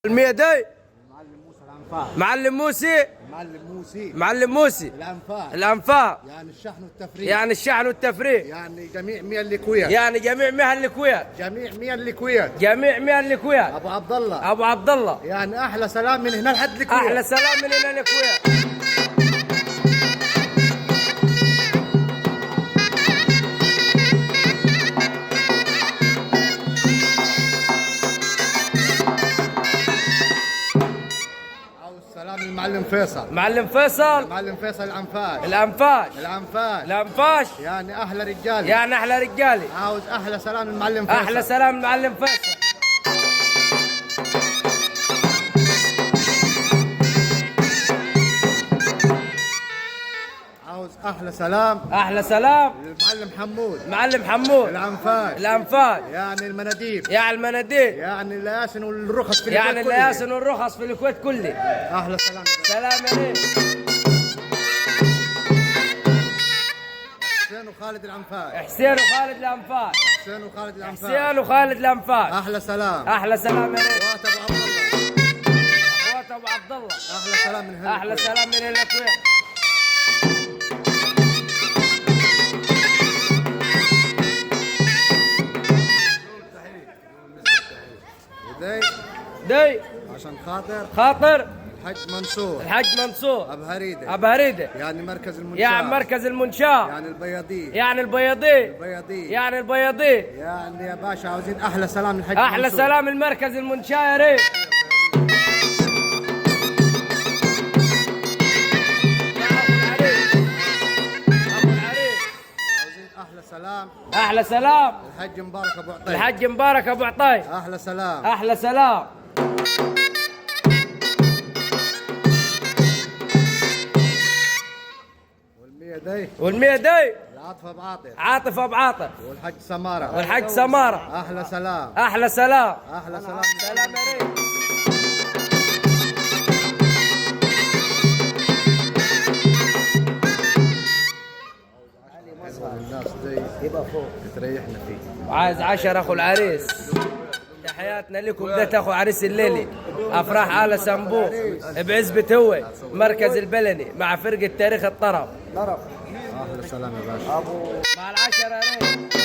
المية دي المعلم موسى الأنفاق. معلم موسي. معلم موسي الأنفاق. الأنفاق. يعني الشحن والتفريغ. يعني الشحن والتفريغ. يعني جميع مياه الكويت. يعني جميع مهن الكويت. جميع مياه الكويت. جميع مهن الكويت. أبو عبد الله. أبو عبد الله. يعني أحلى سلام من هنا لحد الكويت. أحلى سلام من هنا الكويت. سلام المعلم فيصل. معلم فيصل. المعلم فيصل الأنفاش. الأنفاش. الأنفاش. الأنفاش. يعني أحلى رجال. يعني أحلى رجالي. عاوز أحلى سلام المعلم فيصل. أحلى سلام المعلم فيصل. عاوز أحلى سلام. أحلى سلام المعلم حمود. معلم حمود. الأنفاش. الأنفاش. يعني المناديب. يعني المناديل. يعني اللياسن والرخص في يعني الكويت اللياسن والرخص في الكويت كله. أحلى سلام. سلام عليك. حسين وخالد الأنفاش. حسين وخالد الأنفاش. حسين وخالد الأنفاش. حسين وخالد الأنفاش. أحلى سلام. أحلى سلام عليك. أخوات أبو عبد الله. أخوات أبو عبد الله. أحلى سلام من هنا. أحلى سلام من الكويت. دي عشان خاطر الحج منصور. الحاج منصور أبو هريدة. أبو هريدة. يعني مركز المنشاة. يعني مركز المنشاة. يعني البياضية. يعني البياضية. البياضية. يعني البياضية. يعني يا باشا عاوزين أحلى سلام للحج أحلى منصور. سلام المركز المنشاة يا ريت. أحلى سلام. أحلى سلام الحج مبارك أبو عطية. الحج مبارك أبو عطية. أحلى سلام. أحلى سلام. والمية دي العاطفة أبو عاطف. عاطف أبو عاطف. والحج سمارة. والحج سمارة. أحلى سلام. أحلى سلام. أحلى سلام. سلام عليك. الناس دي يبقى فوق تريحنا فيه. وعايز 10 أخو العريس. تحياتنا لكم بدأت أخو عريس الليلي. أفراح آل سنبوخ بعزبة هو مركز البلني مع فرقة تاريخ الطرب. أحلى سلام يا باشا. مع 10 يا ريت.